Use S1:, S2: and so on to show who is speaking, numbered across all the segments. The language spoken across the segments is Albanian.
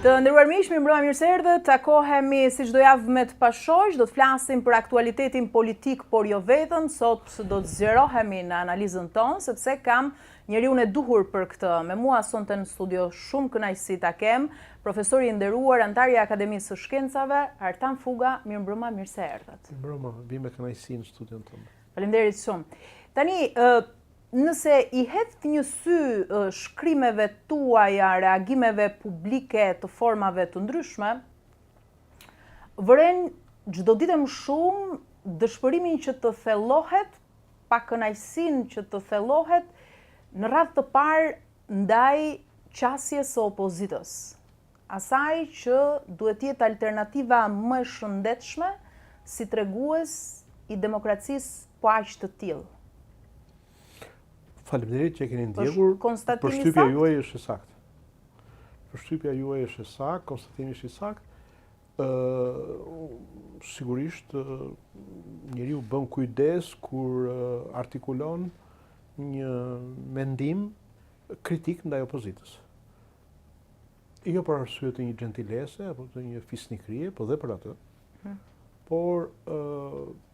S1: Të nderuar miq, mirëmbrëma, mirë se erdhët. Takohemi si çdo javë me të pashoq, do të flasim për aktualitetin politik, por jo vetëm. Sot do të zgjerohemi në analizën tonë, sepse kam njeriun e duhur për këtë. Me mua sonte në studio shumë kënaqësi ta kem, profesori i nderuar, antari i Akademisë së Shkencave, Artan Fuga. Mirëmbrëma, mirë se erdhët.
S2: Mirëmbrëma, vi me kënaqësi në studion tonë.
S1: Faleminderit shumë. Tani, nëse i hedh një sy shkrimeve tuaja, reagimeve publike të formave të ndryshme, vëren çdo ditë më shumë dëshpërimin që të thellohet, pa kënaqësinë që të thellohet në radhë të parë ndaj qasjes së opozitës. Asaj që duhet të jetë alternativa më e shëndetshme si tregues i demokracisë po aq të tillë.
S2: Faleminderit që e keni ndjekur. Përshtypja juaj është e saktë. Përshtypja juaj është e saktë, konstatimi është i saktë. Sigurisht njeriu bën kujdes kur artikulon një mendim kritik ndaj opozitës. Jo për arsye të një gentilese apo të një fisnikrie, po dhe për atë. Por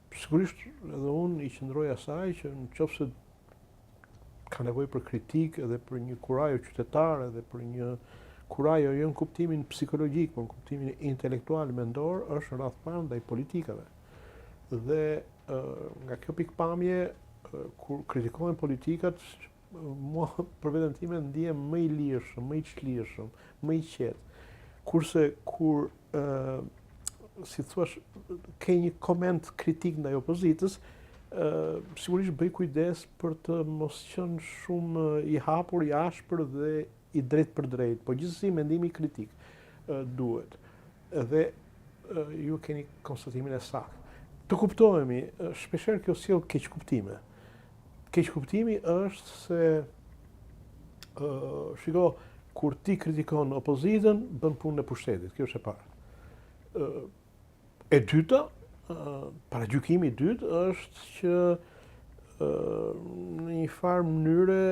S2: sigurisht edhe unë i qëndroj asaj që nëse ka nevojë për kritikë edhe për një kurajo qytetar, edhe për një kurajo jo në kuptimin psikologjik, por në kuptimin intelektual mendor, është rreth parë ndaj politikave. Dhe nga kjo pikpamje, kur kritikohen politikat, mua për veten time ndihem më i lirshëm, më i çlirshëm, më i qetë. Kurse kur si thua, ke një koment kritik ndaj opozitës, sigurisht bëj kujdes për të mos qenë shumë i hapur, i ashpër dhe i drejt për drejt, po gjithsesi mendimi kritik duhet. Dhe ju keni konstatimin e saktë. Të kuptohemi, shpeshherë kjo sjell keqkuptime. Keqkuptimi është se shiko, kur ti kritikon opozitën, bën punën e pushtetit, kjo është e parë. E dyta, paragjykimi i dytë është që në një farë mënyre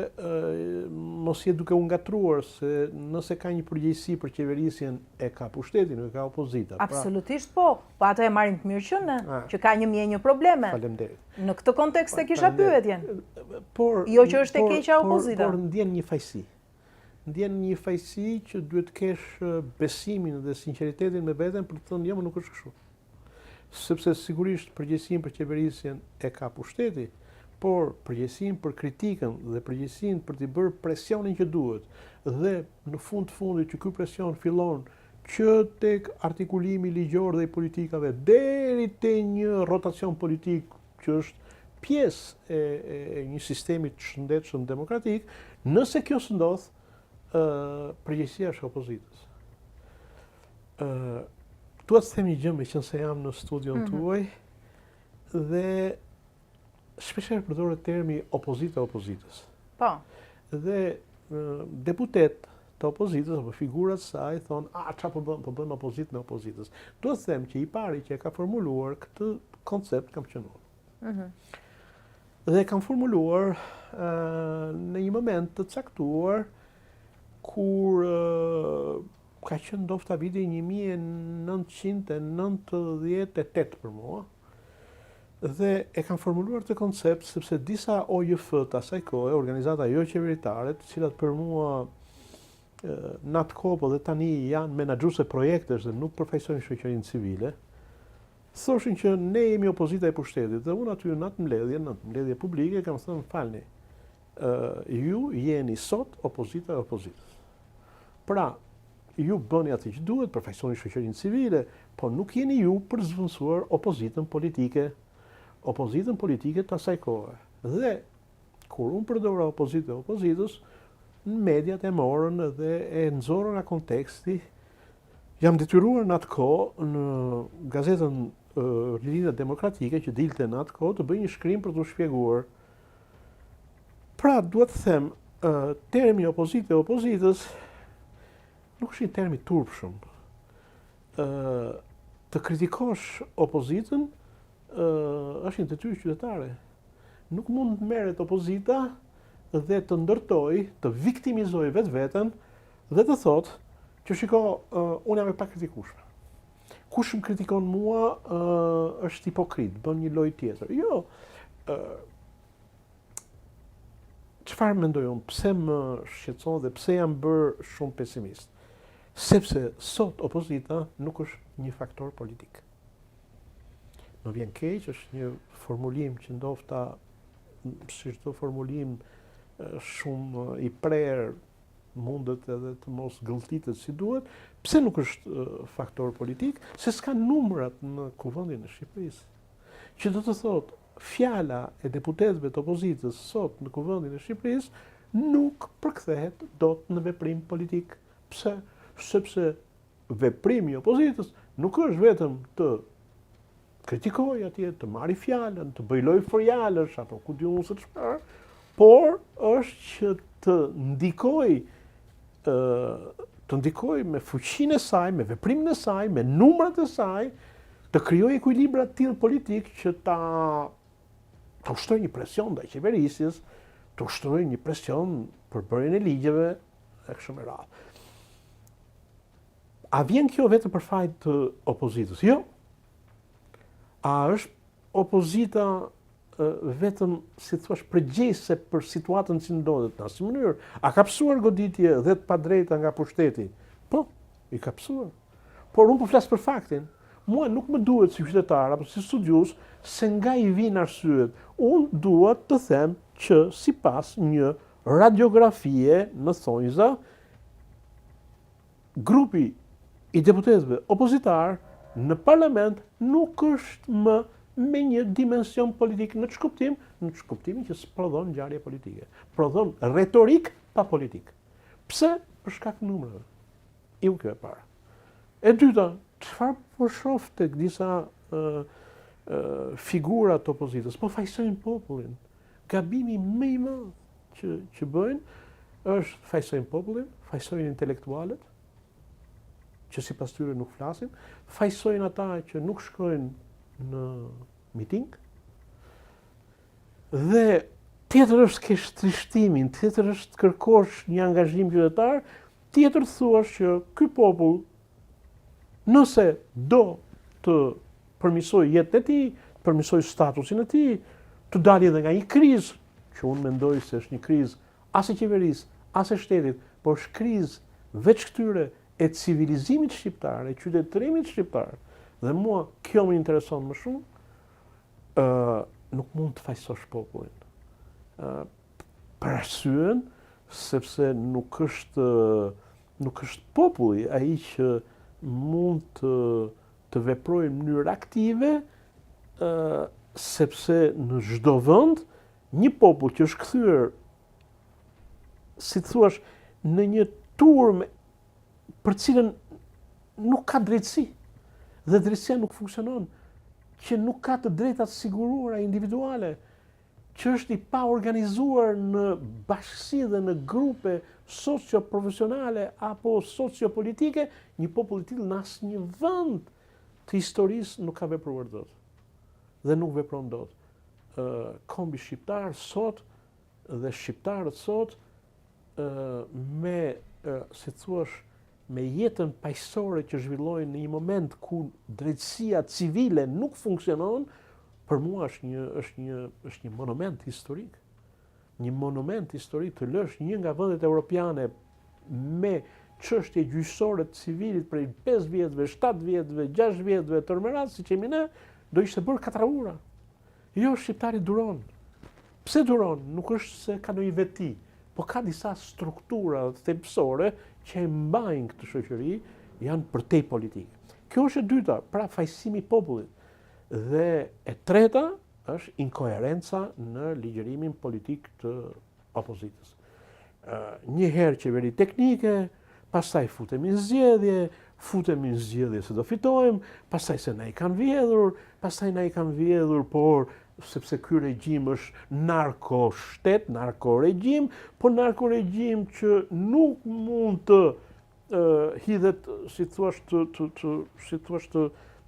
S2: mos je duke u ngatruar se nëse ka një përgjegjësi për qeverisjen e ka pushteti, nuk e ka opozita.
S1: Absolutisht po. Po ato e marrim të mirë që ka një probleme.
S2: Faleminderit.
S1: Në këtë kontekst e kisha pyetjen.
S2: Por
S1: jo që është e keqja opozita.
S2: Por ndjen një fajsi. Ndjen një fajsi që duhet të kesh besimin dhe sinqeritetin me veten për të thënë jo, më nuk është kështu. Sepse sigurisht përgjegjësinë për qeverisjen e ka pushteti, por përgjegjësinë për kritikën dhe përgjegjësinë për të bërë presionin që duhet, dhe në fund të fundit që ky presion fillon që tek artikulimi ligjor dhe i politikave deri te një rotacion politik që është pjesë e një sistemi të shëndetshëm demokratik, nëse kjo s'ndodh, përgjegjësia është e opozitës. Duhet të them një gjë, meqense jam në studion tuaj, dhe shpeshherë përdoret termi opozita e opozitës.
S1: Po.
S2: Dhe deputet të opozitës apo figurat e saj thonë, çfarë po bën opozitë me opozitës. Duhet të them që i pari që e ka formuluar këtë koncept kam qenë unë. Dhe kam formuluar në një moment të caktuar kur ka qenë ndofta viti 1998 për mua, dhe e kam formuluar të koncept sepse disa OJF-të asaj kohe, organizata jo qeveritare, të cilat për mua në atë kohë dhe tani janë menaxhuese projektesh dhe nuk përfaqësojnë shoqërinë civile, thoshin që ne jemi opozita e pushtetit, dhe unë aty në atë mbledhje publike kam thënë falni, ju jeni sot opozita e opozitës. Pra, ju bëni atë që duhet, përfaqësoni shoqërinë civile, po nuk jeni ju për zvendësuar opozitën politike. Opozitën politike të asaj kohe. Dhe kur unë përdora opozitë e opozitës, në mediat e morën dhe e nxorën nga konteksti, jam detyruar në atë kohë në gazetën Lidhja Demokratike që dilte në atë kohë të bëj një shkrim për t'u shpjeguar. Pra, duhet të them, termi opozitë e opozitës nuk është një termi turpshëm. Të kritikosh opozitën është një detyrë qytetare. Nuk mund të merret opozita dhe të ndërtoj, të viktimizoj vetveten dhe të thotë që shiko, unë jam e pa kritikueshme. Kush më kritikon mua është hipokrit, bën një lojë tjetër. Jo, çfarë mendoj unë, pse më shqetëson dhe pse jam bërë shumë pesimist? Sepse sot opozita nuk është një faktor politik. Më vjen keq, është një formulim që ndofta, si çdo formulim shumë i prerë, mundet edhe të mos gëlltitet si duhet. Pse nuk është faktor politik? Se s'ka numrat në Kuvendin e Shqipërisë. Që do të thotë, fjala e deputetëve të opozitës sot në Kuvendin e Shqipërisë nuk përkthehet dot në veprim politik. Pse? Sepse veprimi i opozitës nuk është vetëm të kritikoj atje, të marri fjalën, të bëj lojë fjalësh apo ku diun se çfarë, por është që të ndikoj me fuqinë e saj, me veprimin e saj, me numrat e saj, të krijojë ekuilibra të tillë politik që ta ushtrojë një presion ndaj qeverisjes, të ushtrojë një presion për bërjen e ligjeve e kështu me radhë. A vjen kjo vetëm për fajt të opozitës? Jo. A është opozita vetëm, si thua, përgjegjëse për situatën që ndodhet në asnjë mënyrë? A ka psuar goditje dhe të padrejta nga pushteti? Po, i ka psuar. Por unë po flas për faktin. Mua nuk më duhet si qytetar apo si studius se nga i vijnë arsyet. Unë dua të them që sipas një radiografie në thonjza, grupi i deputetëve opozitar në parlament nuk është më me një dimension politik në ç'kuptimin që prodhon ngjarje politike. Prodhon retorik pa politik. Pse? Për shkak të numrave. Kjo e para. E dyta, çfarë po shoh tek disa figura të opozitës? Po fajsojnë popullin. Gabimi më i madh që bëjnë është fajsojnë popullin, fajsojnë intelektualët, që sipas tyre nuk flasin, fajsojnë ata që nuk shkojnë në miting, dhe tjetër është kesh trishtimin, tjetër është kërkosh një angazhim qytetar, tjetër thuash që ky popull, nëse do të përmirësoj jetën e tij, të përmirësoj statusin e tij, të dalë edhe nga një krizë, që unë mendoj se është një krizë as e qeverisë, as e shtetit, por është krizë veç këtyre e civilizimit shqiptar, e qytetërimit shqiptar, dhe mua kjo më intereson më shumë, nuk mund të fajsosh popullin. Për arsyen, sepse nuk është populli ai që mund të veprojë në mënyrë aktive, sepse në çdo vend një popull që është kthyer, si thua, në një turmë për cilën nuk ka drejtësi, dhe drejtësia nuk funksionon, që nuk ka të drejtat siguruara individuale, që është i pa organizuar në bashkësi dhe në grupe socio-profesionale apo sociopolitike, një popull i tillë në asnjë vend të historisë nuk ka vepruar dot. Dhe nuk vepron dot. Kombi shqiptar sot dhe shqiptarët sot si thua, me jetën paqësore që zhvillojnë në një moment ku drejtësia civile nuk funksionon, për mua është një monument historik. Një monument historik të lësh një nga vendet europiane me çështje gjyqësore të civilit prej 5 vjetëve, 7 vjetëve, 6 vjetëve të merat, siç jemi ne, do ishte bërë katraura. Jo, shqiptari duron. Pse duron? Nuk është se ka ndonjë veti, po ka disa struktura thelbësore që e mbajnë këtë shoqëri, janë përtej politike. Kjo është e dyta, pra fajsimi i popullit. Dhe e treta është inkoherenca në ligjërimin politik të opozitës. Një herë qeveri teknike, pastaj futemi në zgjedhje se do fitojmë, pastaj se na i kanë vjedhur, por sepse ky regjim është narko-shtet, narko-regjim, por narko-regjim që nuk mund të hidhet, si thua,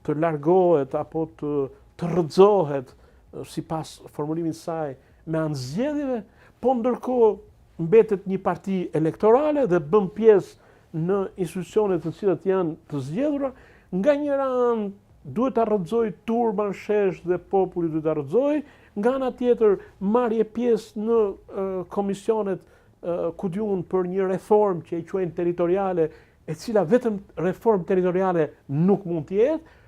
S2: të largohet apo të rrëzohet sipas formulimit saj me anë zgjedhjeve, po ndërkohë mbetet një parti elektorale dhe bën pjesë në institucionet të cilat janë të zgjedhura, nga njëra anë duhet ta rrëzoj turban shesh dhe populli duhet ta rrëzoj, nga ana tjetër marrje pjesë në komisionet ku diun për një reformë që e quajnë territoriale, e cila vetëm reformë territoriale nuk mund të jetë,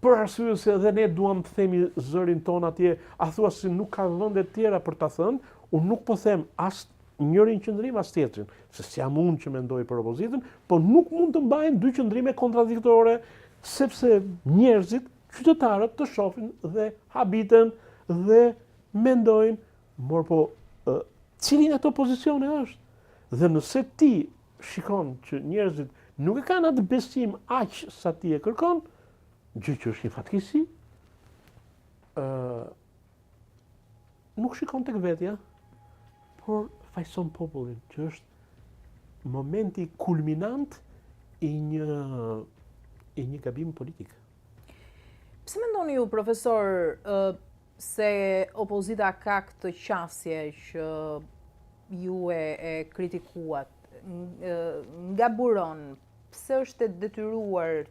S2: për arsye se edhe ne duam të themi zërin ton atje, a thua se nuk ka vende tjera për ta thënë, unë nuk po them as njërin qëndrim as tjetrin, se s'jam unë që mendoj për opozitën, po nuk mund të mbajnë dy qëndrime kontradiktore, sepse njerëzit, qytetarët të shohin dhe habiten dhe mendojnë, mor po cilin ato pozicione është. Dhe nëse ti shikon që njerëzit nuk e kanë atë besim aq sa ti e kërkon, gjë që është një fatkeqësi, nuk shikon tek vetja, por fajson popullin, që është momenti kulminant i një gabim politik.
S1: Pse mendoni ju, profesor, se opozita ka këtë qasje që ju e kritikuat, nga buron, pse është e detyruar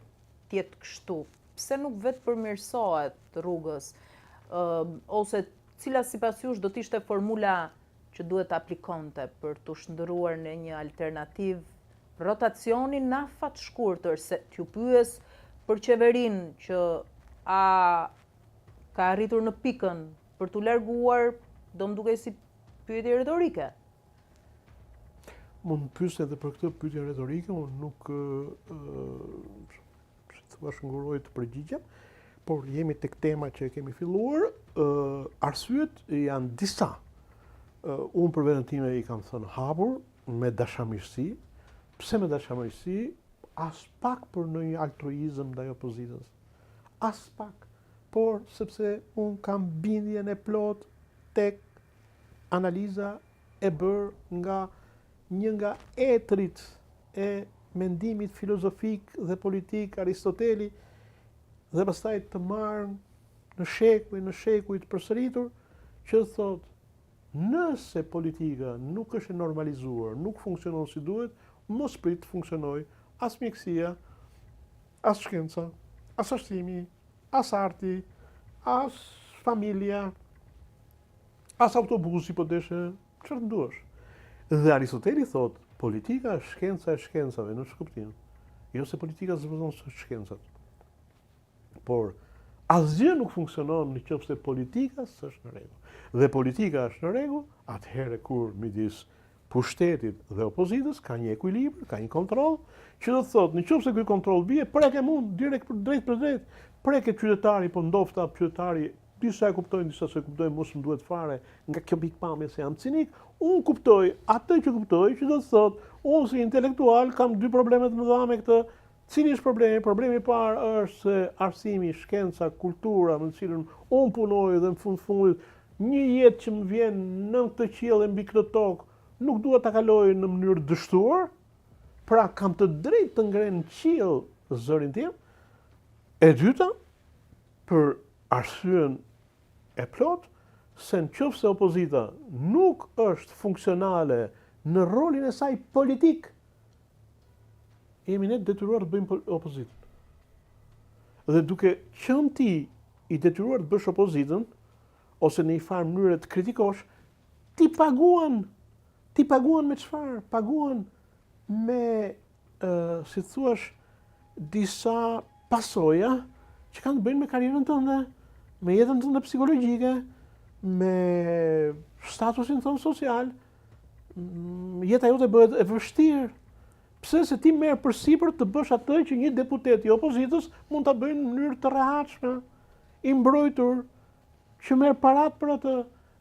S1: tjetë kështu? Pse nuk vetë përmirësohet rrugës? Ose cila sipas jush do t'ishte formula që duhet të aplikonte për të shndërruar në një alternativë rotacionin në afat shkurtër, se t'ju pyes për qeverinë që a ka arritur në pikën për t'u larguar, do më duke si pyetje retorike.
S2: Mund pyes edhe për këtë pyetje retorike, unë nuk nguroj të përgjigjem, por jemi tek tema që e kemi filluar, arsyet janë disa. Unë për veten time i kam thënë hapur, me dashamirësi. Pse me dashamirësi? As pak për në një altruizëm ndaj opozitës. As pak. Por sepse unë kam bindjen e plot tek analiza e bërë nga një nga etrit e mendimit filozofik dhe politik Aristoteli, dhe pastaj të marrë në shekuj të përsëritur, që thot, nëse politika nuk është e normalizuar, nuk funksionon si duhet, mos prit të funksionoj as mjekësia, as shkenca, as artimi, as arti, as familja, as autobusi, po deshe, çfarë duash. Dhe Aristoteli thot, politika është shkenca e shkencave në shkuptim. Jo se politika zbëzon shkencat. Por asgjë nuk funksionon nëse politika s'është në rregull. Dhe politika është në rregull atëherë kur midis pushtetit dhe opozitës ka një ekuilibër, ka një kontroll, që do të thotë nëse ky kontroll bie, prek e mund direkt drejt për drejt, prek e qytetari, po ndofta qytetari, disa e kuptojnë, disa se kuptojnë, mos më duhet fare nga kjo pikpamje se jam cinik, unë kuptoj atë që kuptoj, që do të thotë, unë si intelektual kam dy probleme të mëdha me këtë. Cili është problemi? Problemi i parë është se arsimi, shkenca, kultura në cilën unë punoj dhe në fundit një jetë që më vjen në këtë qiell e mbi këtë tokë, nuk dua ta kaloj në mënyrë dështuar, pra kam të drejtë të ngren në qiell zërin tim. E dyta, për arsyen e plot, se nëse opozita nuk është funksionale në rolin e saj politik, jemi ne detyruar të bëjmë opozitën. Dhe duke qenë ti i detyruar të bësh opozitën, ose në një farë mënyrë të kritikosh, ti paguan me çfarë? Paguan me, si thuash, disa pasoja që kanë të bëjnë me karrierën tënde, me jetën tënde psikologjike, me statusin tënd social, jeta jote bëhet e vështirë. Pse se ti merr përsipër të bësh atë që një deputet i opozitës mund ta bëjë në mënyrë të rehatshme, i mbrojtur, që merr parat për atë,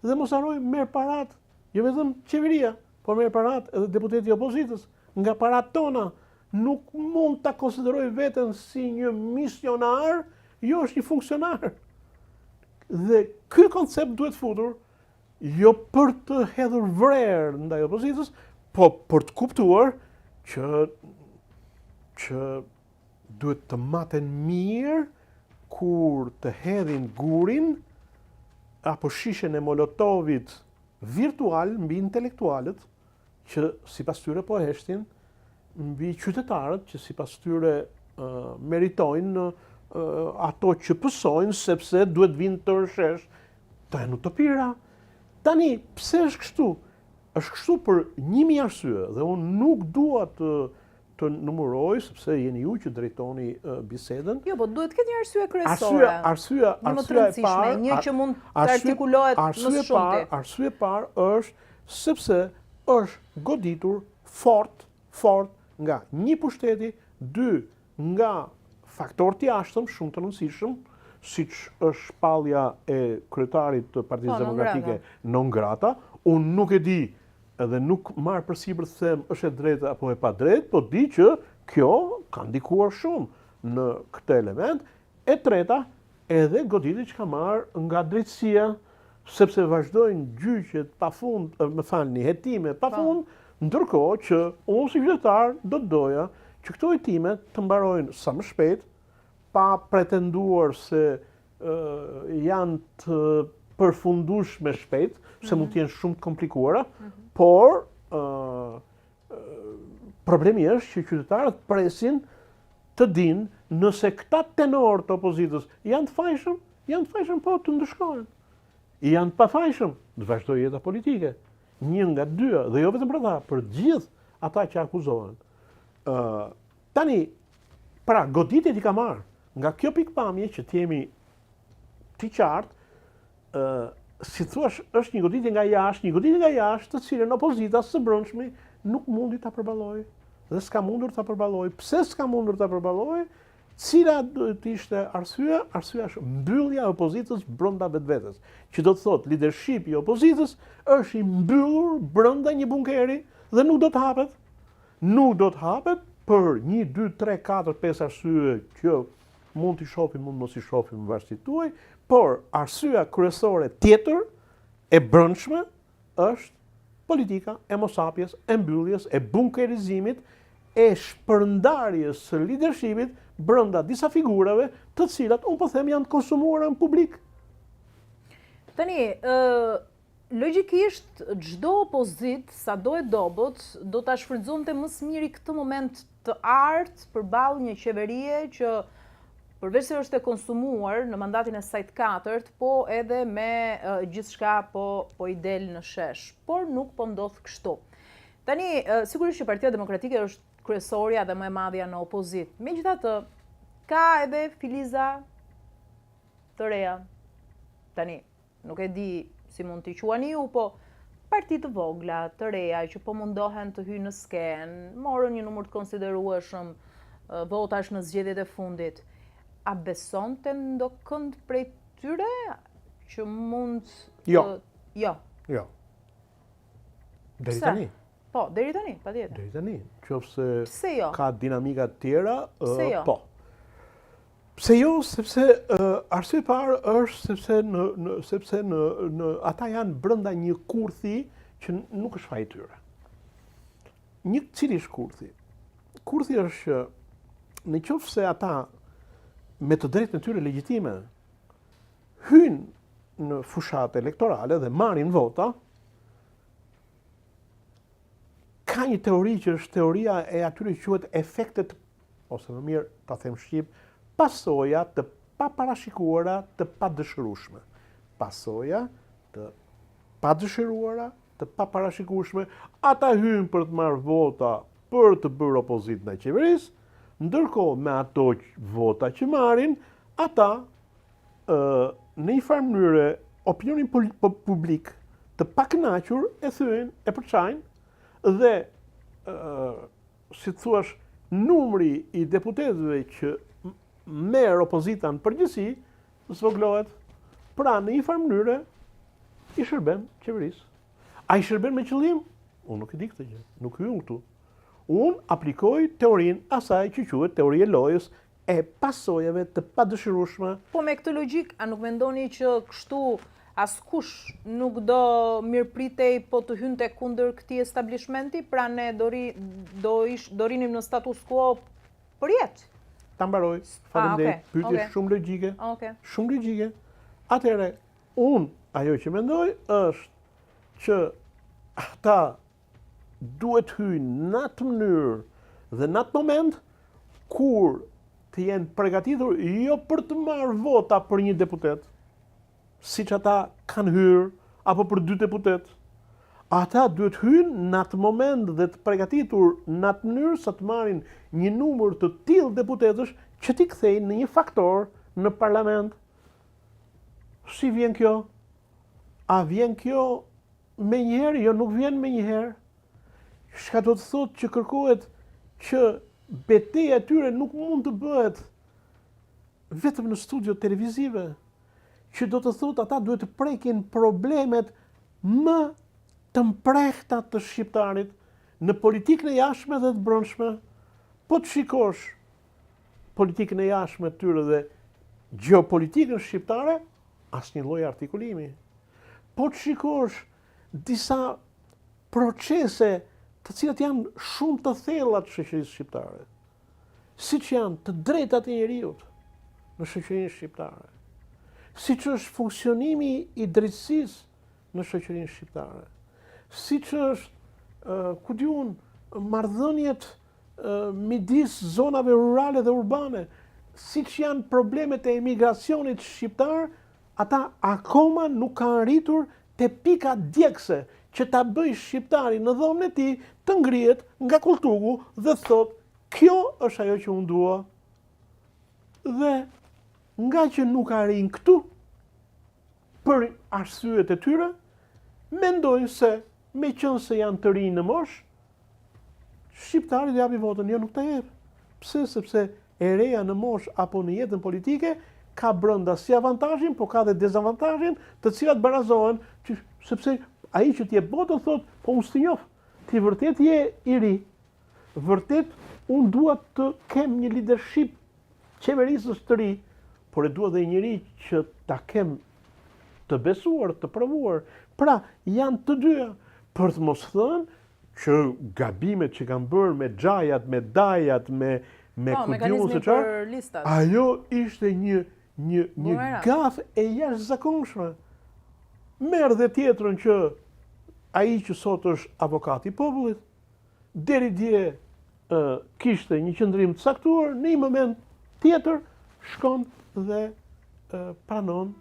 S2: dhe mos harroj merr parat, jo vetëm qeveria, por merr parat edhe deputeti i opozitës, nga parat tona. Nuk mund ta konsideroj veten si një misionar, jo është një funksionar. Dhe ky koncept duhet futur, jo për të hedhur vrerë ndaj opozitës, po për të kuptuar që duhet të maten mirë kur të hedhin gurin apo shishen e molotovit virtual mbi intelektualët që sipas tyre po heshtin mbi qytetarët që sipas tyre meritojnë ato që pësojnë sepse duhet vinë të rëshesh të utopira. Tani, pse është kështu? Është kështu për 1000 arsye dhe unë nuk dua të numëroj sepse jeni ju që drejtoni bisedën.
S1: Jo, po duhet të ketë një arsye kryesore.
S2: Arsyeja e parë,
S1: një që mund të artikulohet më shumë.
S2: Arsye e parë është sepse është goditur fort nga një pushteti, 2 nga faktorët të jashtëm shumë të rëndësishëm, siç është shpallja e kryetarit të Partisë Demokratike non grata. Unë nuk e di edhe nuk marr përsipër të them është e drejtë apo e pa drejtë, po di që kjo ka ndikuar shumë në këtë element. E treta, edhe goditja që ka marrë nga drejtësia, sepse vazhdojnë gjyqet pafund, hetime pafund, ndërkohë që unë si qytetar do të doja që këto hetime të mbarojnë sa më shpejt, pa pretenduar se janë të përfundueshme shpejt, se mund të jenë shumë të komplikuara, por problemi është që qytetarët presin të dinë nëse këta tenor të opozitës janë të fajshëm po të ndëshkohen. Janë të pafajshëm, të vazhdojë jeta politike. Një nga dyja, dhe jo vetëm për ata, për gjithë ata që akuzohen. Tani, pra, goditjet i ka marrë nga kjo pikpamje që t'jemi të qartë, si thuash, është një goditje nga jashtë, të cilën opozita së brendshme nuk mundi ta përballojë. Dhe s'ka mundur ta përballojë. Pse s'ka mundur ta përballojë? Cila duhet të ishte arsyeja? Arsyeja është mbyllja e opozitës brenda vetvetes. Që do të thotë leadershipi i opozitës është i mbyllur brenda një bunkeri dhe nuk do të hapet. Nuk do të hapet për 1, 2, 3, 4, 5 arsye që mund t'i shohim, mund mos i shohim varësisht tuaj, por arsyeja kryesore tjetër e brendshme është politika e mosapjes, e mbylljes, e bunkerizimit, e shpërndarjes së leadershipit brenda disa figurave të cilat unë po them janë të konsumuara në publik.
S1: Tani, logjikisht çdo opozit, sado e dobët, do ta shfrytëzonte më së miri këtë moment të artë përballë një qeverie që përveç se është e konsumuar në mandatin e saj të 4, po edhe me gjithçka po i del në shesh, por nuk po ndodh kështu. Tani, sigurisht që Partia Demokratike është kryesorja dhe më e madhja në opozit. Megjithatë, ka edhe filiza të reja. Tani, nuk e di si mund t'i quani ju, po parti të vogla, të reja, që po mundohen të hyjnë në skenë, morën një numër të konsiderueshëm votash në zgjedhjet e fundit. A beson të ndokënd prej tyre që mund...
S2: Jo. Deri
S1: Pse?
S2: tani.
S1: Po, deri tani, patjetër.
S2: Deri tani. Qofse
S1: Pse jo?
S2: ka dinamika të tjera,
S1: Pse jo?
S2: po. Pse jo? Sepse arsye e parë është sepse ata janë brenda një kurthi që nuk është faji tyre. Cili është kurthi? Kurthi është që në qoftë se ata me të drejtën e tyre legjitime hynë në fushat elektorale dhe marrin vota, ka një teori që është teoria e atyre që quhet efektet, ose më mirë ta them shqip, pasoja të paparashikuara të padëshirueshme. Pasoja të padëshiruara të paparashikueshme. Ata hynë për të marrë vota për të bërë opozit ndaj qeverisë, ndërkohë me ato vota që marrin, ata në një farë mënyrë opinionin publik të pakënaqur e thyen, e përçajnë dhe si të thuash numri i deputetëve që merr opozita në përgjithësi zvoglohet. Pra në një farë mënyrë i shërben qeverisë. A i shërben me qëllim? Unë nuk e di këtë gjë, nuk hyjm këtu. Unë aplikoj teorinë asaj që quhet teoria e lojës e pasojave të padëshirueshme. Po
S1: me këtë logjik, a nuk mendoni që kështu askush nuk do mirëpritej po të hynte kundër këtij establishmenti, pra ne do rinim në status quo për jetë?
S2: Ta mbaroj, faleminderit, pyetje shumë logjike. Shumë logjike. Atëherë, unë ajo që mendoj është që ata duhet hyjnë në atë mënyrë Dhe në atë moment, kur të jenë përgatitur jo për të marrë vota për një deputet, siç ata kanë hyrë, apo për 2 deputet, ata duhet hynë në atë moment dhe të përgatitur në atë mënyrë sa të marrin një numër të tillë deputetësh që t'i kthejnë në një faktor në parlament. Si vjen kjo? A vjen kjo me njëherë? Jo, nuk vjen me njëherë. Shka do të thotë që kërkohet që betejë e tyre nuk mund të bëhet vetëm në studio televizive, që do të thotë ata duhet të prekin problemet më të mprehta të shqiptarit në politikën e jashtme dhe të brendshme. Po të shikosh politikën e jashtme të tyre dhe gjeopolitikën shqiptare, asnjë lloj artikulimi. Po të shikosh disa procese të cilat janë shumë të thella të shoqërisë shqiptare, siç janë të drejtat e njeriut në shoqërinë shqiptare, siç është funksionimi i drejtësisë në shoqërinë shqiptare, siç është, marrëdhëniet midis zonave rurale dhe urbane, siç janë problemet e emigracionit shqiptar, ata akoma nuk kanë arritur te pika djegëse që ta bëj shqiptari në dhomën e tij të ngrihet nga kultugu dhe thot, kjo është ajo që unë dua. Dhe nga që nuk arrin këtu, për arsyet e tyre, mendojnë se me qenë se janë të rinj në moshë, shqiptari dhe japi votën. Jo, nuk ta jep. Pse? Sepse e reja në moshë apo në jetën politike ka brenda si avantazhin, po ka dhe dezavantazhin, të cilat barazohen, sepse ai që t'jep votën thot, po unë s'të njoh, ti vërtet je i ri, vërtet unë dua të kem një leadership qeverisës të ri, por e dua dhe njëri që ta kem të besuar, të provuar. Pra, janë të dyja, për të mos thënë që gabimet që kanë bërë me xhajat, me dajat, me kudiun se çfarë, ajo ishte një gaf e jashtëzakonshme. Merë dhe tjetrën që ai që sot është avokat i popullit, deri dje kishte një qëndrim të saktuar, në një moment tjetër shkon dhe pranon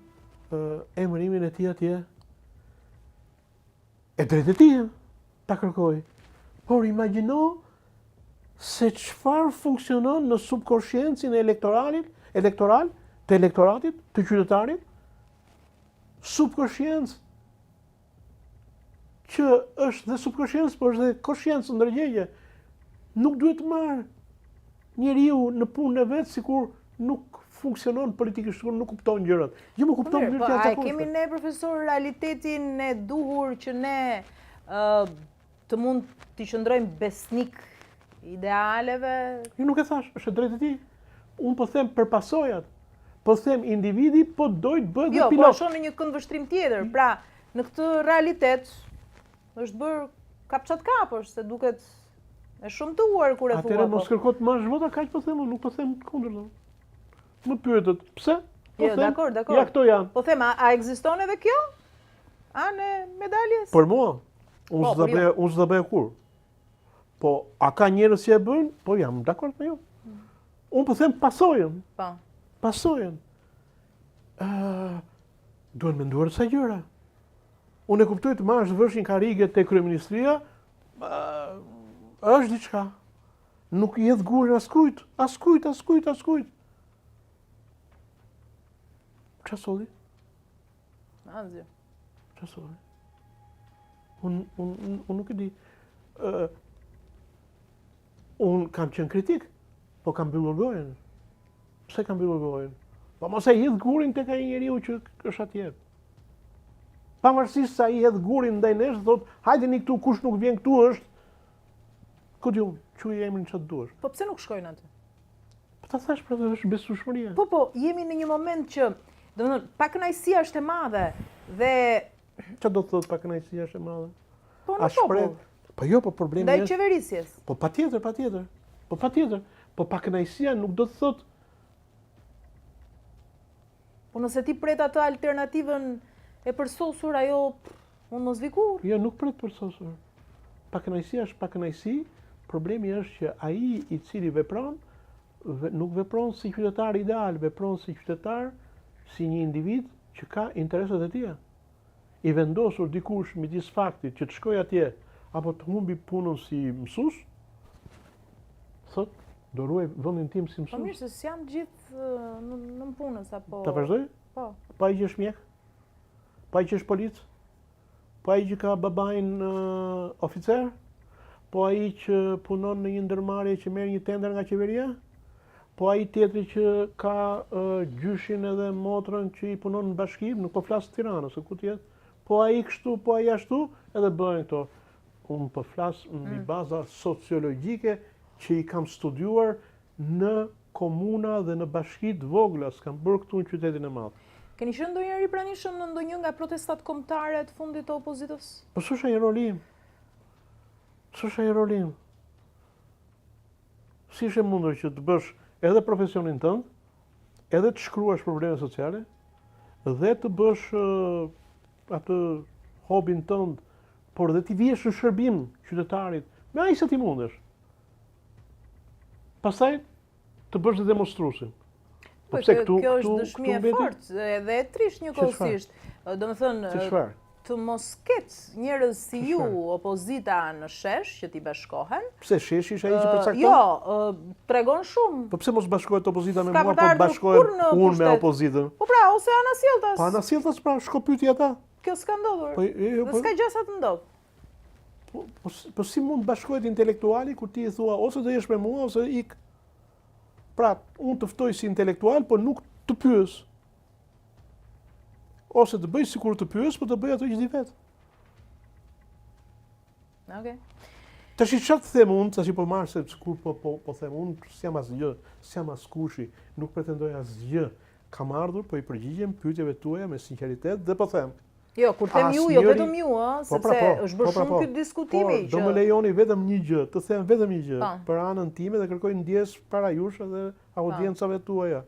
S2: emërimin e tij atje. E drejtë e tij ta kërkoj. Por imagjino se çfarë funksionon në subkonsciencin e elektoral, të elektoratit, të qytetarit, subkonsciencë që është dhe subkonsciencë, por është dhe konsciencë ndërgjegje. Nuk duhet marrë njeriu në punën e vet sikur nuk funksionon politikisht, sikur nuk kupton gjërat. Jo, më kupton mirë që
S1: a kemi ne, profesor, realitetin e duhur që ne të mund të qëndrojmë besnik idealeve?
S2: Jo, nuk e thash, është e drejtë e tij. Unë po them për pasojat. Po them individi po dojtë bëhet dhe pilot.
S1: Jo, po shon në një këndvështrim tjetër. Pra, në këtë realitet është bërë kapçat është se duket e shumtuar kur e thua.
S2: Atëherë mos kërko të marrësh vota, kaq po them, nuk po them kundër. Më pyetet, pse?
S1: Jo, dakor.
S2: Ja këto janë.
S1: Po them, a ekziston edhe kjo? Anë medaljes?
S2: Për mua, unë s'do bëj kur. Po, a ka njerëz që e bëjnë? Po jam dakord me ju. Unë po them pasojën.
S1: Po.
S2: Pasojën. Duhen menduar disa gjëra. Unë e kuptoj të marrësh vëshin karige te kryeministria, është diçka. Nuk i hedh gurin askujt. Çfarë solli?
S1: Asgjë.
S2: Çfarë solli? Unë nuk e di. Unë kam qenë kritik, po kam mbyllur gojen. Pse kam mbyllur gojen? Po mos e hidh gurin tek ai njeriu që është atje. Pavarësisht se ai hedh gurin ndaj nesh, thotë, hajdeni këtu, kush nuk vjen këtu është. Ku diun, quaj emrin çfarë duash.
S1: Po pse nuk shkojnë aty?
S2: Po ta thash për të është besueshmëria.
S1: Po, jemi në një moment që, domethënë, pakënaqësia është e madhe dhe
S2: çfarë do të thotë pakënaqësia është e madhe?
S1: Po në popull.
S2: Po jo, po problemi
S1: ndaj qeverisjes.
S2: Po patjetër. Po pakënaqësia nuk do të thotë.
S1: Po nëse ti pret atë alternativën e përsosur, ajo unë mos vi kur.
S2: Jo, nuk pret përsosur. Pakënaqësia është pakënaqësi, problemi është që ai i cili vepron nuk vepron si qytetar ideal, vepron si qytetar, si një individ që ka interesat e tija. I vendosur dikush midis faktit që të shkoj atje apo të humbi punën si mësues, thot, do ruaj vendin tim si mësues.
S1: Po mirë, se s'janë gjithë në punës apo.
S2: Ta vazhdoj?
S1: Po.
S2: Pa ai që është mjek, pa ai që është polic, pa ai që ka babain oficer, po ai që punon në një ndërmarrje që merr një tender nga qeveria, po ai tjetri që ka gjyshin edhe motrën që i punon në bashki, nuk po flas Tiranës, se ku tjetër, po ai kështu, po ai ashtu, edhe bëhen këto. Unë po flas mbi baza sociologjike që i kam studiuar në komuna dhe në bashkitë vogla, s'kam bërë këtu në qytetin e madh.
S1: Keni qenë ndonjëherë i pranishëm në ndonjë nga protestat kombëtare të fundit të opozitës?
S2: Po s'është ai roli im. S'është ai roli im. Si është e mundur që të bësh edhe profesionin tënd, edhe të shkruash probleme sociale, dhe të bësh atë hobin tënd, por dhe t'i vjesh në shërbim qytetarit, me ai sa ti mundesh. Pastaj të bësh dhe demonstruesin.
S1: Po kjo është dëshmi e fortë edhe e trisht njëkohësisht. Domethënë, të mos ketë njerëz si ju, opozita në shesh, që t'i bashkohen.
S2: Pse sheshi është ai që përcakton?
S1: Jo, tregon shumë.
S2: Po pse mos bashkohet opozita me mua, po bashkohet unë me opozitën?
S1: Po pra, ose Anasjelltas.
S2: Pa Anasjelltas, pra, shko pyeti ata.
S1: Kjo s'ka ndodhur. Dhe s'ka gjë sa të ndodh.
S2: Po si mund bashkohet intelektuali kur ti i thua ose do jesh me mua ose ik. Pra, unë të ftoj si intelektual, po nuk të pyes. Ose të bëj sikur të pyes, po të bëj ato që di vet.
S1: Okej.
S2: Tash çfarë të them unë, tash po marr se sikur po them unë, s'jam asgjë, s'jam askushi, nuk pretendoj asgjë. Kam ardhur, po i përgjigjem pyetjeve tuaja me sinqeritet dhe po them.
S1: Jo, kur them ju, jo vetëm ju, sepse është bërë shumë ky diskutimi.
S2: Do më lejoni vetëm një gjë, të them vetëm një gjë, për anën time dhe kërkoj ndjes para jush dhe audiencave tuaja.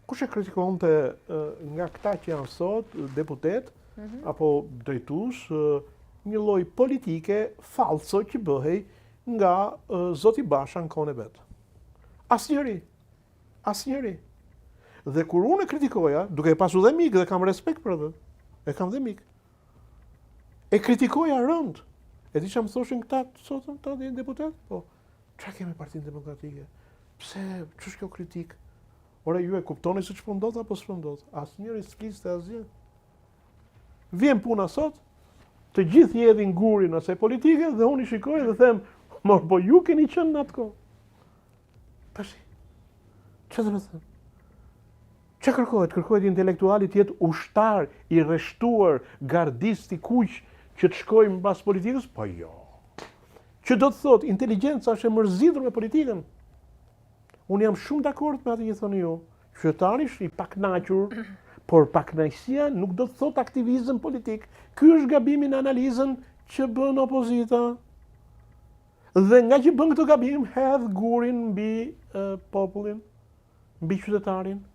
S2: Kush e kritikonte nga këta që janë sot deputet apo drejtues një lloj politike falso që bëhej nga Zoti Basha në kohën e vet. Asnjëri. Dhe kur unë e kritikoja, duke pasur dhe mik dhe kam respekt për atë, e kam dhe mik, e kritikoja rënd. E di çfarë më thoshin këta sot, këta deputet? Po, çfarë kemi Partinë Demokratike? Pse, ç'është kjo kritik? Ora ju e kuptoni se ç'po ndodh apo s'po ndodh? Asnjëri s'fliste asgjë. Vjen puna sot, të gjithë jedhin gurin asaj politike dhe unë i shikoj dhe them, mor, po ju keni qenë në atë kohë. Tash, çfarë do të them? Që kërkohet? Kërkohet intelektuali të jetë ushtar, i rreshtuar, gardist i kuq që të shkojmë mbas politikës? Po jo. Që do të thotë inteligjenca është e mërzitur me politikën. Unë jam shumë dakord me atë që thoni ju. Qytetari është i pakënaqur, por pakënaqësia nuk do të thotë aktivizëm politik. Ky është gabimi në analizën që bën opozita. Dhe nga që bën këtë gabim, hedh gurin mbi popullin, mbi qytetarin.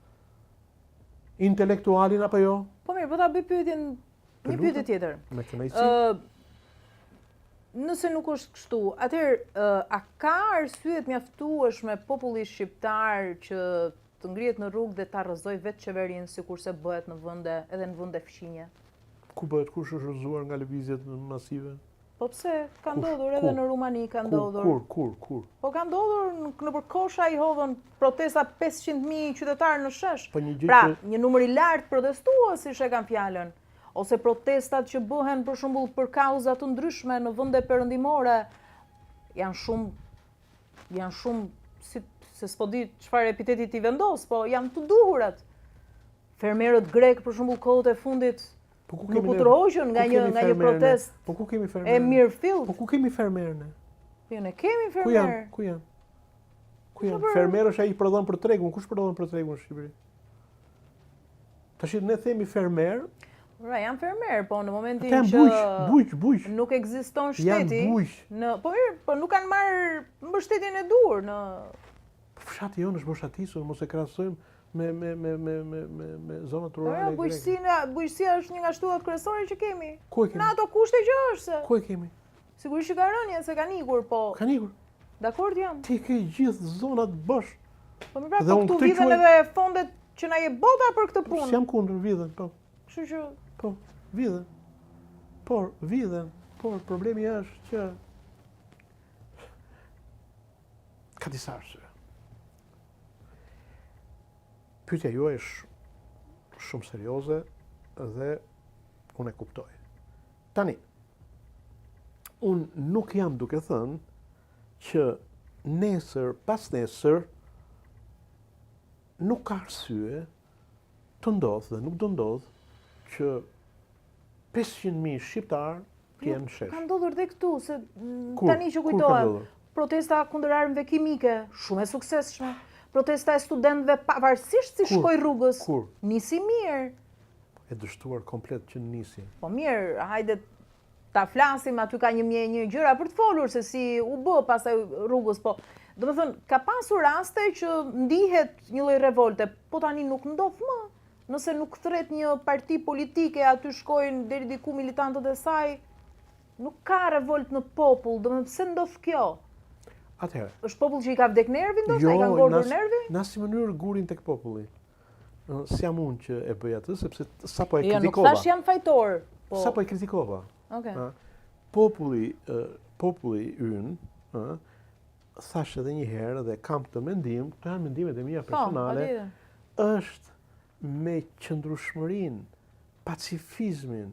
S2: Intelektualin apo jo?
S1: Po mirë, po ta bëj një pyetje tjetër.
S2: Me kënaqësi.
S1: Nëse nuk është kështu, atëherë a ka arsye të mjaftueshme populli shqiptar që të ngrihet në rrugë dhe ta rrëzojë vetë qeverinë sikurse bëhet në vende fqinje?
S2: Ku bëhet, kush është rrëzuar nga lëvizjet masive?
S1: Po pse? Ka ndodhur edhe në Rumani, ka ndodhur.
S2: Kur? Po
S1: ka ndodhur nëpër Kosha i hodhën protesta 500.000 qytetarë në shesh.
S2: Pra,
S1: një numër i lartë protestuesish e kanë fjalën. Ose protestat që bëhen për shembull për kauza të ndryshme në vende perëndimore janë shumë se s'po di çfarë epiteti ti vendos, po janë të duhurat. Fermerët grek për shembull kohët e fundit nuk u trogjën nga një protest.
S2: Po ku kemi fermerë?
S1: E Mirfield.
S2: Po ku kemi fermerë?
S1: Jo, ne kemi fermerë.
S2: Ku janë? Fermerë është ai që prodhon për tregun. Kush prodhon për tregun në Shqipëri? Tash ne themi fermerë.
S1: Pra, janë fermerë, po në momentin që
S2: bujq.
S1: Nuk ekziston shteti.
S2: Janë bujq.
S1: Po mirë, po nuk kanë marrë mbështetjen e duhur në
S2: fshati jonë është mbështetisur, mos e krahasojmë me zonat rurale greke.
S1: Bujqësia është një nga shtuat kryesore që kemi.
S2: Ku e kemi?
S1: Në ato kushte që është.
S2: Ku e kemi?
S1: Sigurisht që ka rënje, se kanë ikur, po...
S2: Kanë ikur.
S1: Dakord jam.
S2: Ti ke gjithë zonat bosh.
S1: Po më pra, po këtu vidhen edhe fondet që na je bota për këtë punë.
S2: Jam kundër vidhen, po.
S1: Kështu që...
S2: Po, vidhen. Por, vidhen. Por, problemi është që... Ka disa arsye. Pyetja juaj është shumë serioze dhe unë e kuptoj. Tani, unë nuk jam duke thënë që nesër, pas nesër, nuk ka arsye të ndodhë dhe nuk do ndodhë që 500.000 shqiptarë të jenë në shesh.
S1: Ka ndodhur dhe këtu, se
S2: Kur?
S1: tani që
S2: Kur ka
S1: kujtohem.
S2: ndodhur?
S1: Protesta kundër armëve kimike, shumë e suksesshme. Protesta e studentëve pavarësisht si
S2: Kur?
S1: shkoi rrugës.
S2: Kur?
S1: Nisi mirë.
S2: E dështuar komplet që nisi.
S1: Po mirë, hajde ta flasim, aty ka një gjëra për të folur se si u bë pastaj rrugës, po do të thënë ka pasur raste që ndihet një lloj revolte, po tani nuk ndodh më. Nëse nuk thret një parti politike, aty shkojnë deri diku militantët e saj, nuk ka revolt në popull, do të thënë pse ndodh kjo?
S2: Atëherë.
S1: Është popull që i ka vdek nervi, ndoshta i ka
S2: Jo,
S1: ngordhur nervi?
S2: në asnjë mënyrë gurin tek populli. S'jam unë që e bëj atë, sepse sapo e
S1: Jo, nuk
S2: kritikova.
S1: thash jam fajtor. Po.
S2: Sapo e kritikova.
S1: Okej.
S2: Populli ynë, thash edhe një herë dhe kam këtë mendim, këto janë mendimet e mia personale, është me qëndrueshmërinë, pacifizmin,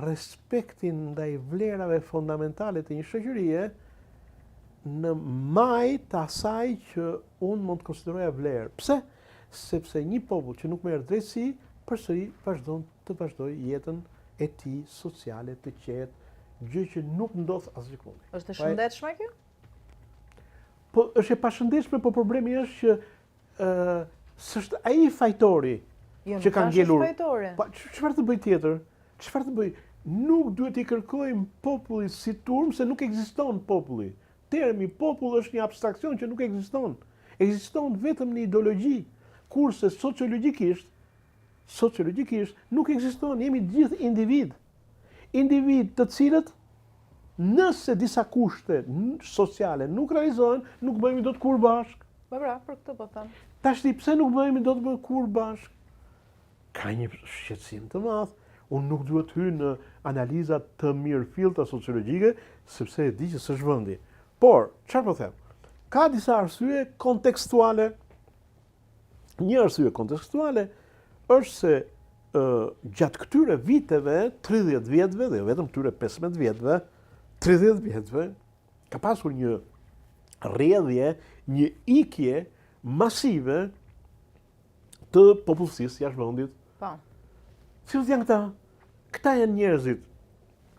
S2: respektin ndaj vlerave fundamentale të një shoqërie në maj të asaj që unë mund të konsideroja vlerë. Pse? Sepse një popull që nuk merr drejtësi, përsëri vazhdon të vazhdoj jetën e tij sociale të qetë, gjë që nuk ndodh asgjëkundi.
S1: Është e shëndetshme kjo?
S2: Po është e pashëndetshme, po problemi është që s'është ai fajtori që ka ngelur. Po çfarë të bëj tjetër? Çfarë të bëj? Nuk duhet i kërkojmë popullit si turm se nuk ekziston populli. Termi popull është një abstraksion që nuk ekziston. Ekziston vetëm në ideologji, kurse sociologjikisht nuk ekziston, jemi gjithë individ. Individ të cilët nëse disa kushte sociale nuk realizohen, nuk bëhemi dot kur bashk.
S1: Po pra, për këtë po them.
S2: Tashti pse nuk bëhemi dot më kur bashk? Ka një shqetësim të madh. Unë nuk duhet hy në analizat të mirëfillta sociologjike, sepse e di që s'është vendi. Por, çfarë po them? Ka disa arsye kontekstuale. Një arsye kontekstuale është se gjatë këtyre viteve, 30 vjetëve, dhe jo vetëm këtyre 15 vjetëve, 30 vjetëve, ka pasur një rrjedhje, një ikje masive të popullsisë jashtë vendit.
S1: Po.
S2: Cilët janë këta? Këta janë njerëzit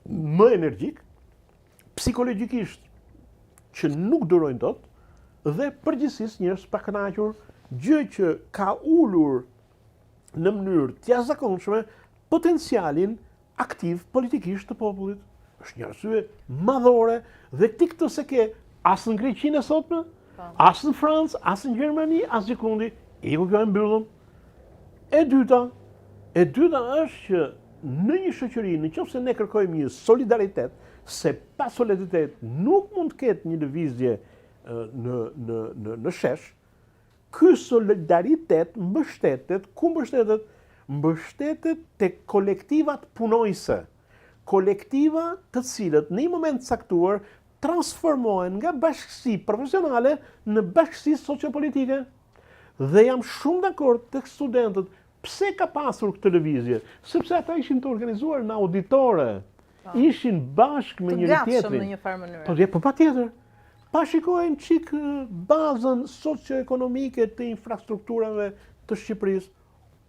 S2: më energjik, psikologjikisht që nuk durojnë dot, dhe përgjithsisht njerëz pa kënaqur, gjë që ka ulur në mënyrë të jashtëzakonshme potencialin aktiv politikisht të popullit. Është një arsye madhore dhe ti këtë se ke as në Greqinë e sotme, as në Francë, as në Gjermani, as gjikundi, iku kjo e mbyllëm. E dyta është që në një shoqëri, nëse ne kërkojmë një solidaritet, se pa solidaritet nuk mund të ketë një lëvizje në shesh, ky solidaritet mbështetet, ku mbështetet? Mbështetet tek kolektivat punojse. Kolektiva të cilët në një moment caktuar transformohen nga bashkësi profesionale në bashkësi sociopolitike. Dhe jam shumë dakord tek studentët. Pse ka pasur këtë lëvizje? Sepse ata ishin të organizuar në auditore, ishin bashkë me njëri tjetrin.
S1: Të gatshëm në një farë mënyrë.
S2: Po patjetër. Pa shikojnë çik bazën socio-ekonomike të infrastrukturave të Shqipërisë.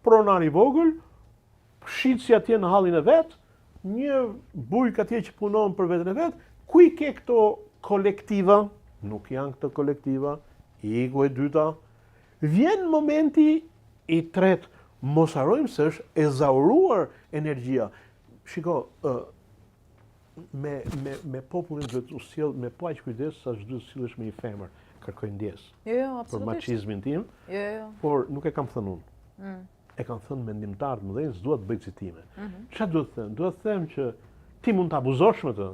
S2: Pronari i vogël, shitsi atje në hallin e vet, një bujk atje që punon për veten e vet, ku i ke këto kolektiva? Nuk janë këto kolektiva. Iku e dyta. Vjen momenti i tretë. Mos harrojmë se është ezauruar energjia. Shiko, me popullin duhet u sjell me paq kujdes sa çdo sillesh me një femër, kërkoj ndjes.
S1: Jo,
S2: Për
S1: absolutisht.
S2: machizmin tim,
S1: Jo.
S2: por nuk e kam thënë unë. E kanë thënë mendimtarë të mëdhenj, s'dua të bëj citime. Çfarë duhet të them? Duhet të them që ti mund të abuzosh me të.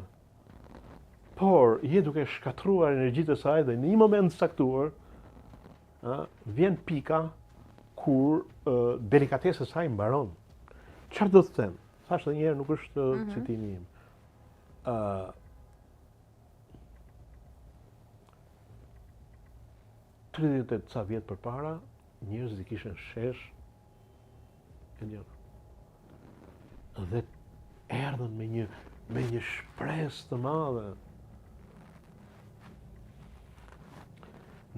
S2: por je duke shkatruar energjitë e saj dhe në një moment caktuar vjen pika kur delikatesa e saj mbaron. Çfarë do të them? Thash edhe një herë, nuk është citimi im. 38 ca vjet përpara, njerëzit kishin shesh dhe erdhën me një shpresë të madhe.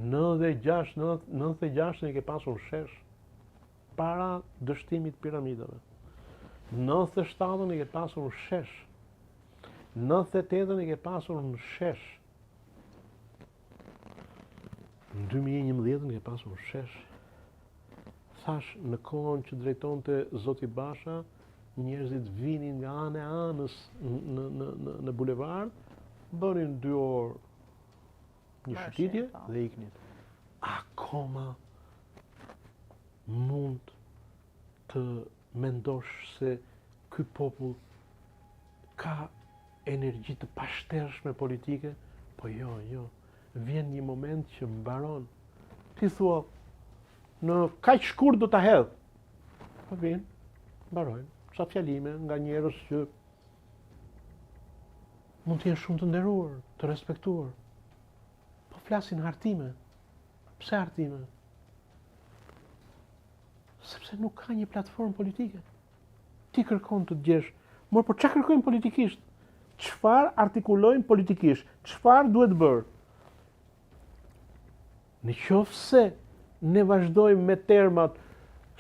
S2: 96 e ke pasur shesh para dështimit piramidave. 97 e ke pasur shesh. 98 e ke pasur në shesh. Në 2011 e ke pasur shesh. Thash, në kohën që drejtonte Zoti Basha, njerëzit vinin nga anë e anës në bulevard, bënin 2 orë një shëtitje dhe iknin. Akoma mund të mendosh se ky popull ka energji të pashtershme politike, po jo. Vjen një moment që mbaron. Ti thua, në kaq shkurt do ta hedh. Po vjen, mbarojnë. Sa fjalime nga njerëz që mund të jenë shumë të nderuar, të respektuar. Po flasin hartime. Pse hartime? Sepse nuk ka një platformë politike. Ti kërkon të djesh, por çfarë kërkojnë politikisht? Çfarë artikulojnë politikisht? Çfarë duhet bërë? Në qoftë se ne vazhdojmë me termat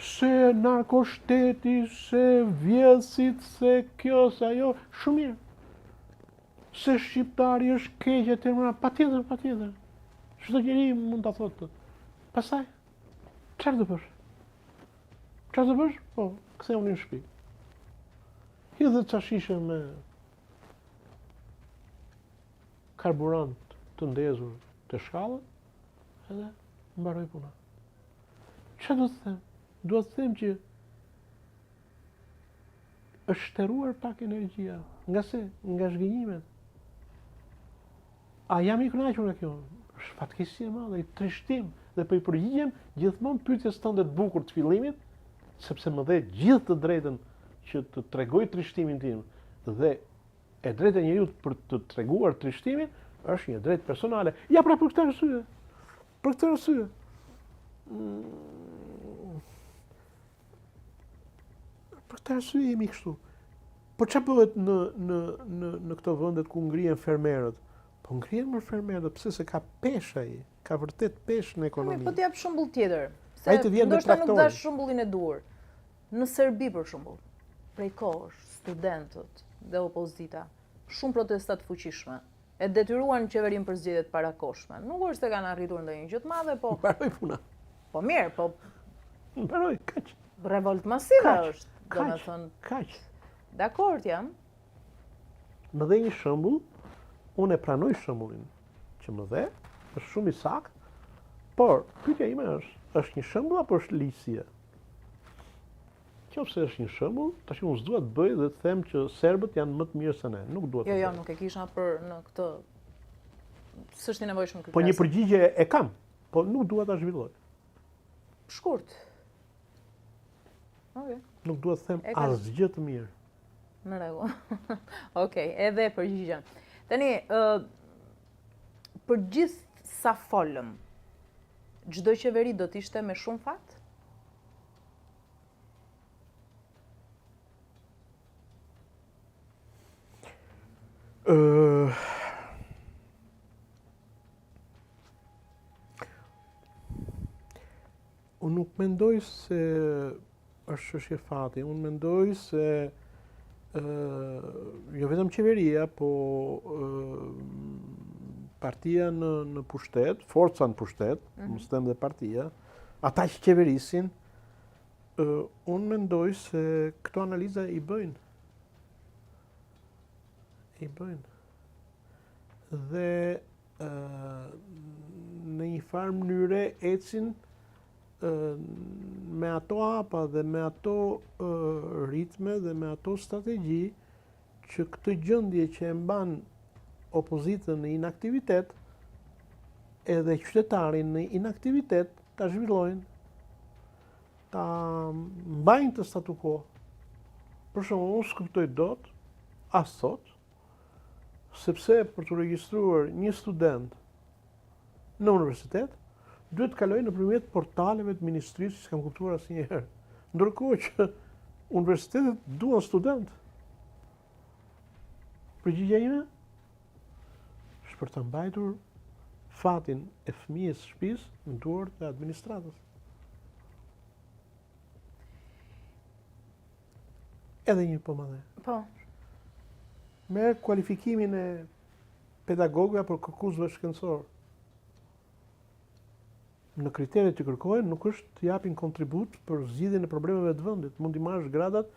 S2: se narkoshteti, se vjedhësit, se kjo, se ajo, shumë mirë. Se shqiptari është keq e termina, patjetër. Çdo njeri mund ta thotë. Pastaj, çfarë do bësh? Po, ktheu në shtëpi. Hidhe ca shishe me karburant të ndezur të shkallët, edhe mbaroj puna. Çfarë do të them? Duhet të them që është shtëruar pak energjia. Nga se? Nga zhgënjimet. A jam i kënaqur nga kjo? Është fatkeqësi e madhe, i trishtim. Dhe po i përgjigjem gjithmonë pyetjes tënde të bukur të fillimit, sepse më dhe gjithë të drejtën që të tregoj trishtimin tim dhe e drejta e njeriu për të treguar trishtimin është një drejtë personale. Ja pra për këtë arsye. Për këtë arsye jemi kështu. Po çfarë bëhet në këto vendet ku ngrihen fermerët? Po ngrihen me fermerët, pse se ka peshë ai, ka vërtet peshë në ekonomi.
S1: Po të jap shembull tjetër.
S2: Ai të vjen
S1: ndoshta nuk dash shembullin e duhur. Në Serbi për shembull, prej kohësh, studentët dhe opozita, shumë protesta të fuqishme, e detyruan qeverinë për zgjedhjet parakoshme. Nuk është se kanë arritur ndonjë gjë të madhe, po
S2: mbaroi puna.
S1: Po mirë, po
S2: mbaroi kaq.
S1: Revolt masive është, domethënë.
S2: Kaq.
S1: Dakord jam.
S2: Më dhe një shembull, unë e pranoj shembullin që më dhe, është shumë i saktë, por pyetja ime është një shembull apo është ligjësia? Qofse është një shembull, tash unë s'dua të bëj dhe të them që serbët janë më të mirë se ne. Nuk dua të.
S1: Jo, nuk e kisha për në këtë. S'është i nevojshëm këtë.
S2: Po një përgjigje e kam, po nuk dua ta zhvilloj.
S1: Shkurt. Okej.
S2: Nuk dua të them asgjë të mirë.
S1: Në rregull. Okej, edhe përgjigjen. Tani, për gjithë sa folëm, çdo qeveri do të ishte me shumë fat?
S2: Unë nuk mendoj se është çështje fati, unë mendoj se jo vetëm qeveria, po partia në pushtet, forca në pushtet, mos them dhe partia, ata që qeverisin, unë mendoj se këto analiza i bëjnë. Dhe në një farë mënyre ecin me ato hapa dhe me ato ritme dhe me ato strategji që këtë gjendje që e mban opozitën në inaktivitet, edhe qytetarin në inaktivitet ta zhvillojnë, ta mbajnë të statu quo. Për shembull, unë s'kuptoj dot, as sot, sepse për të regjistruar një student në universitet, duhet të kalojë nëpërmjet portaleve të ministrisë, që s'kam kuptuar asnjëherë. Ndërkohë që universitetet duan student. Përgjigjja ime është për të mbajtur fatin e fëmijës së shtëpisë në duart e administratës. Edhe një po madhe.
S1: Po.
S2: Merr kualifikimin e pedagogëve apo kërkuesve shkencor. Në kriteret që kërkojnë nuk është të japin kontribut për zgjidhjen e problemeve të vendit. Mund t'i marrësh gradat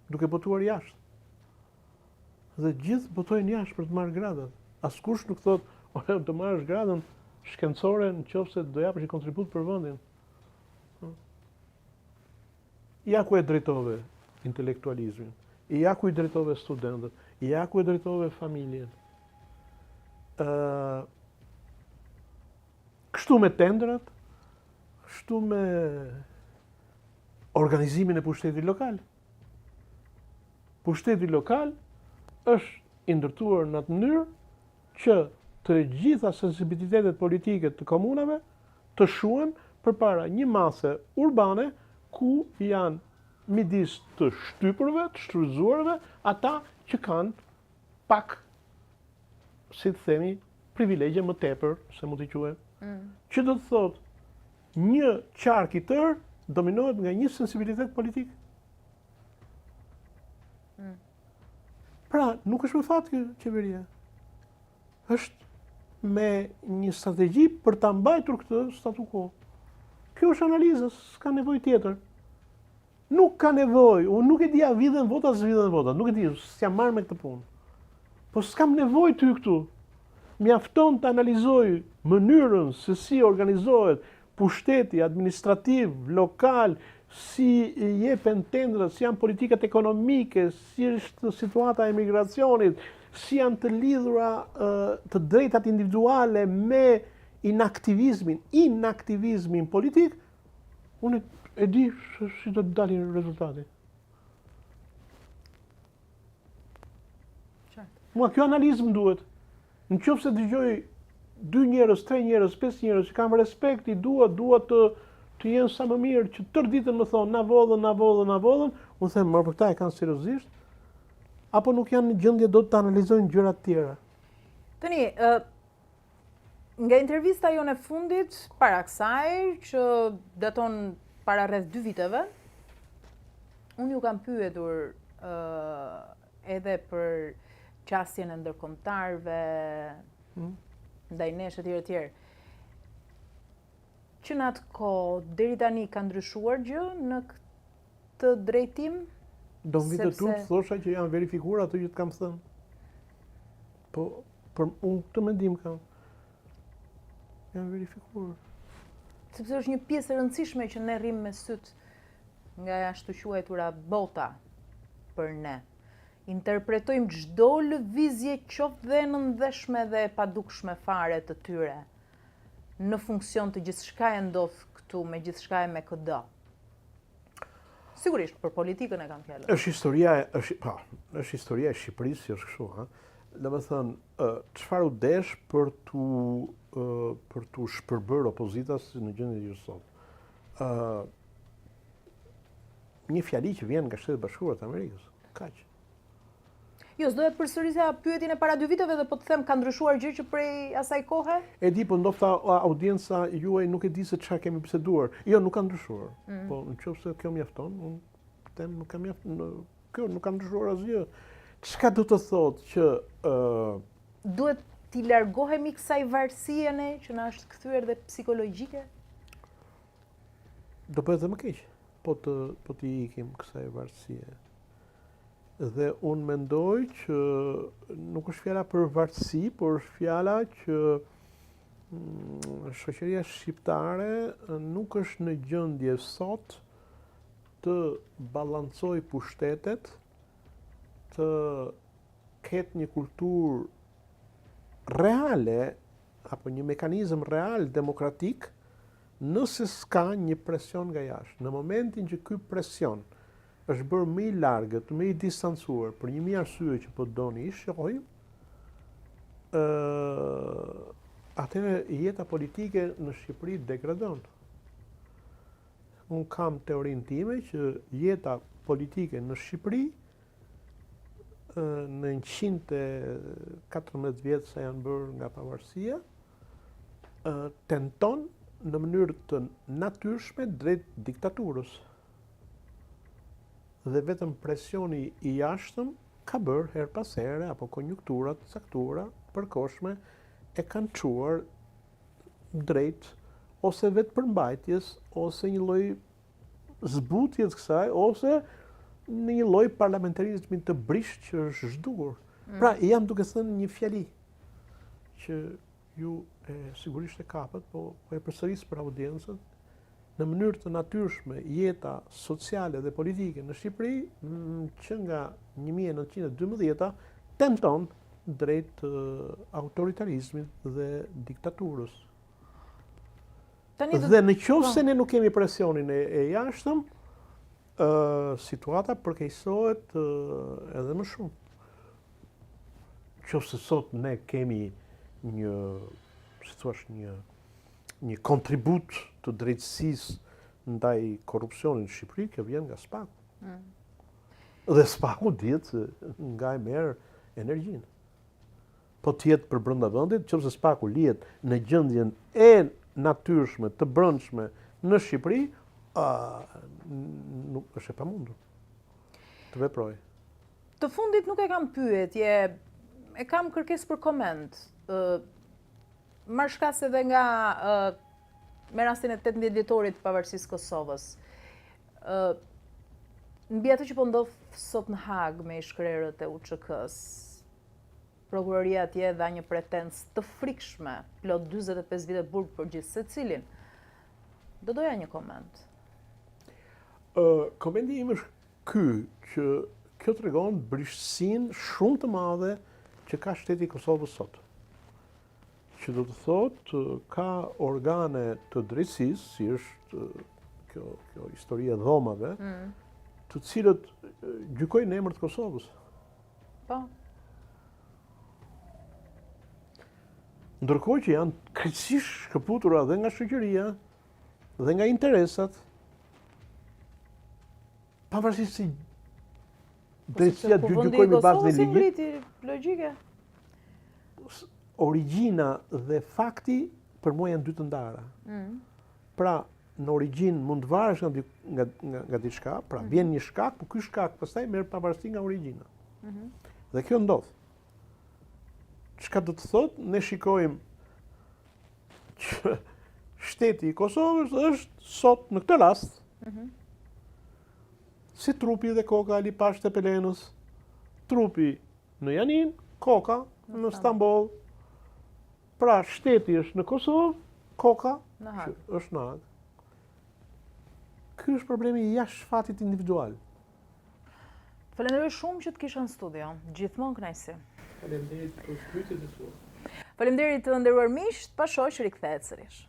S2: duke botuar jashtë. Dhe gjithë botojnë jashtë për të marrë gradat. Askush nuk thot, "Ore, të marrësh gradën shkencore nëse do japësh një kontribut për vendin." Ja ku e drejtove intelektualizmin, ja ku i drejtove studentët, ja ku e drejtove familjen. Kështu me tendrat, kështu me organizimin e pushtetit lokal. Pushteti lokal është i ndërtuar në atë mënyrë që të gjitha sensibilitetet politike të komunave të shuhen përpara një mase urbane ku janë midis të shtypërve, të shfrytzuarve, ata që kanë pak, si të themi, privilegje më tepër, se mund t'i quajmë. Që do të thotë, një qark i tërë dominohet nga një sensibilitet politik. Pra, nuk është me fat kjo qeveria. Është me një strategji për ta mbajtur këtë statu quo. Kjo është analiza, s'ka nevojë tjetër. Nuk ka nevojë, unë nuk e di a vidhen vota, s'vidhen vota, nuk e di, s'jam marrë me këtë punë. Po s'kam nevojë ty këtu. Mjafton të analizoj mënyrën se si organizohet pushteti administrativ, lokal, si jepen tendrat, si janë politikat ekonomike, si është situata e emigracionit, si janë të lidhura të drejtat individuale me inaktivizmin politik, unë e di si do të dalin rezultati. Mua kjo analizë më duhet. Në qoftë se dëgjoj 2 njerëz, 3 njerëz, 5 njerëz që kam respekt, i dua të jenë sa më mirë, që tërë ditën më thonë na vodhën, unë them, për këta e kanë seriozisht, apo nuk janë në gjendje do të analizojnë gjëra të tjera.
S1: Tani, nga intervista jone fundit, para kësaj, që daton para rreth 2 viteve, unë ju kam pyetur edhe për qasjen e ndërkombëtarëve, ndaj nesh etj. Që në atë kohë, deri tani ka ndryshuar gjë në këtë drejtim?
S2: Do më vitë të thosha që janë verifikuar ato që të kam thënë. Po, për unë këtë mendim kam. Janë verifikuar.
S1: Sepse është një pjesë e rëndësishme që ne rrim me syt nga ashtu quajtura bota për ne. Interpretojmë çdo lëvizje qoftë dhe në ndeshme dhe e padukshme fare të tyre në funksion të gjithçka e ndodh këtu me gjithçka e me këdo. Sigurisht për politikën e kam fjalën.
S2: Është historia e Shqipërisë që është kështu, ha. Domethënë, çfarë u desh për tu shpërbërë opozitas në gjendjen që sot. Një fjali që vjen nga Shtetet Bashkuara të Amerikës. Kaq.
S1: Jo, s'doja të përsërisja pyetjen e para 2 viteve dhe po të them ka ndryshuar gjë që prej asaj kohe?
S2: E di, po ndoshta audienca juaj nuk e di se çfarë kemi biseduar. Jo, nuk ka ndryshuar. Po nëse kjo mjafton, unë them nuk ka mjafton. Kjo nuk ka ndryshuar asgjë. Çka do të thotë që
S1: duhet t'i largohemi kësaj varësie ne që na është kthyer dhe psikologjike?
S2: Do bëhet dhe më keq. Po t'i ikim kësaj varësie. Dhe unë mendoj që nuk është fjala për varësi, por është fjala që shoqëria shqiptare nuk është në gjendje sot të balancoj pushtetet, të ketë një kulturë reale, apo një mekanizëm real demokratik, nëse s'ka një presion nga jashtë. Në momentin që ky presion është bërë më i largët, më i distancuar, për një mijë arsye që po doni i shohim, atëherë jeta politike në Shqipëri degradon. Unë kam teorinë time që jeta politike në Shqipëri në 114 vjetë sa janë bërë nga pavarësia, tenton në mënyrë të natyrshme drejt diktaturës. Dhe vetëm presioni i jashtëm ka bërë her pas here, apo konjunkturat caktuara përkohshme e kanë çuar drejt ose vetë përmbajtjes, ose një lloj zbutjes kësaj, ose në një lloj parlamentarizmi të brisht që është zhdukur. Pra, jam duke thënë një fjali që ju sigurisht e kapët, po e përsëris për audiencën. Në mënyrë të natyrshme, jeta sociale dhe politike në Shqipëri, që nga 1912 tenton drejt autoritarizmit dhe diktaturës. Dhe në qoftë se ne nuk kemi presionin e jashtëm, situata përkeqësohet edhe më shumë. Qoftë se sot ne kemi një, si thua, një kontribut të drejtësisë ndaj korrupsionit në Shqipëri, kjo vjen nga SPAK-u. Dhe SPAK-u dihet se nga e merr energjinë. Po t'jetë për brenda vendit, qoftë se SPAK-u lihet në gjendjen e natyrshme, të brendshme në Shqipëri, nuk është e pamundur të veproj.
S1: Të fundit nuk e kam pyetje, e kam kërkesë për koment. Marr shkas edhe nga me rastin e 18 vjetorit të pavarësisë Kosovës. Mbi atë që po ndodh sot në Hag me ishkrerët e UÇK-s, prokuroria atje dha një pretensë të frikshme, plot 45 vite burg për gjithë secilin. Do doja një koment.
S2: Komenti im është ky, që kjo tregon brishtësinë shumë të madhe që ka shteti i Kosovës sot. Që do të thotë ka organe të drejtësisë, si është kjo historia e dhomave, të cilët gjykojnë në emër të Kosovës.
S1: Po.
S2: Ndërkohë që janë krejtësisht shkëputura dhe nga shoqëria dhe nga interesat, pavarësisht si drejtësia gjykojnë në bazë të ligjit.
S1: Logjike.
S2: Origjina dhe fakti për mua janë dy të ndara. Pra, në origjinë mund të varesh nga diçka, pra vjen një shkak, por ky shkak pastaj merr pavarësi nga origjina. Dhe kjo ndodh. Çka do të thotë, ne shikojmë që shteti i Kosovës është sot në këtë rast si trupi dhe koka e Lipash Tepelenës, trupi në Janin, koka në Stamboll. Pra shteti është në Kosovë, koka është në Hag. Ky është problemi i jashtëfatit individual.
S1: Falenderoj shumë që të kisha në studio. Gjithmonë kënaqësi.
S2: Faleminderit për pyetjet e tua.
S1: Faleminderit të nderuar miq, pa shoq rikthehet sërish.